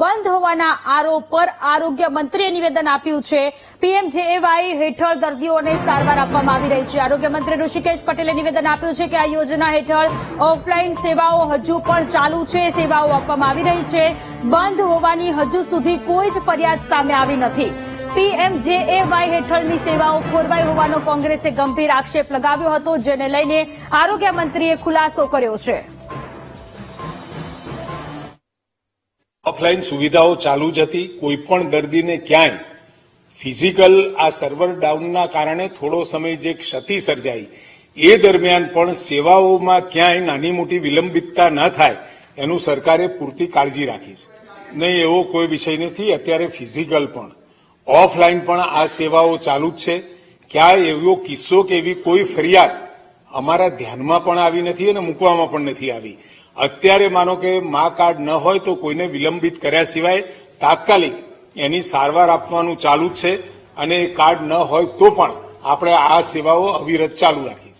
બંધ હોવાના આરોપ પર આરોગ્ય મંત્રીએ નિવેદન આપ્યું છે। પીએમજેએવાય હેઠળ દર્દીઓને સારવાર આપવામાં આવી રહી છે। આરોગ્ય મંત્રી ઋષિકેશ પટેલે નિવેદન આપ્યું છે કે આ યોજના હેઠળ ઓફલાઈન સેવાઓ હજુ પણ ચાલુ છે, સેવાઓ આપવામાં આવી રહી છે। બંધ હોવાની હજુ સુધી કોઈ જ ફરિયાદ સામે આવી નથી। પીએમજેએવાય હેઠળની સેવાઓ ખોરવાઈ હોવાનો કોંગ્રેસે ગંભીર આક્ષેપ લગાવ્યો હતો, જેને લઈને આરોગ્ય મંત્રીએ ખુલાસો કર્યો છે। ઓફલાઈન સુવિધાઓ ચાલુ જ હતી। કોઈ પણ દર્દીને ક્યાંય ફિઝિકલ આ સર્વર ડાઉનના કારણે થોડો સમય જે ક્ષતિ સર્જાઈ એ દરમિયાન પણ સેવાઓમાં ક્યાંય નાની મોટી વિલંબિતતા ન થાય એનું સરકારે પૂરતી કાળજી રાખી છે। નહીં એવો કોઈ વિષય નથી। અત્યારે ફિઝિકલ પણ ઓફલાઈન પણ આ સેવાઓ ચાલુ જ છે। ક્યાંય એવો કિસ્સો કે એવી કોઈ ફરિયાદ અમારા ધ્યાનમાં પણ આવી નથી અને મૂકવામાં પણ નથી આવી। અત્યારે માનો કે મા કાર્ડ ન હોય તો કોઈને વિલંબિત કર્યા સિવાય તાત્કાલિક એની સારવાર આપવાનું ચાલુ જ છે અને કાર્ડ ન હોય તો પણ આપણે આ સેવાઓ અવિરત ચાલુ રાખી।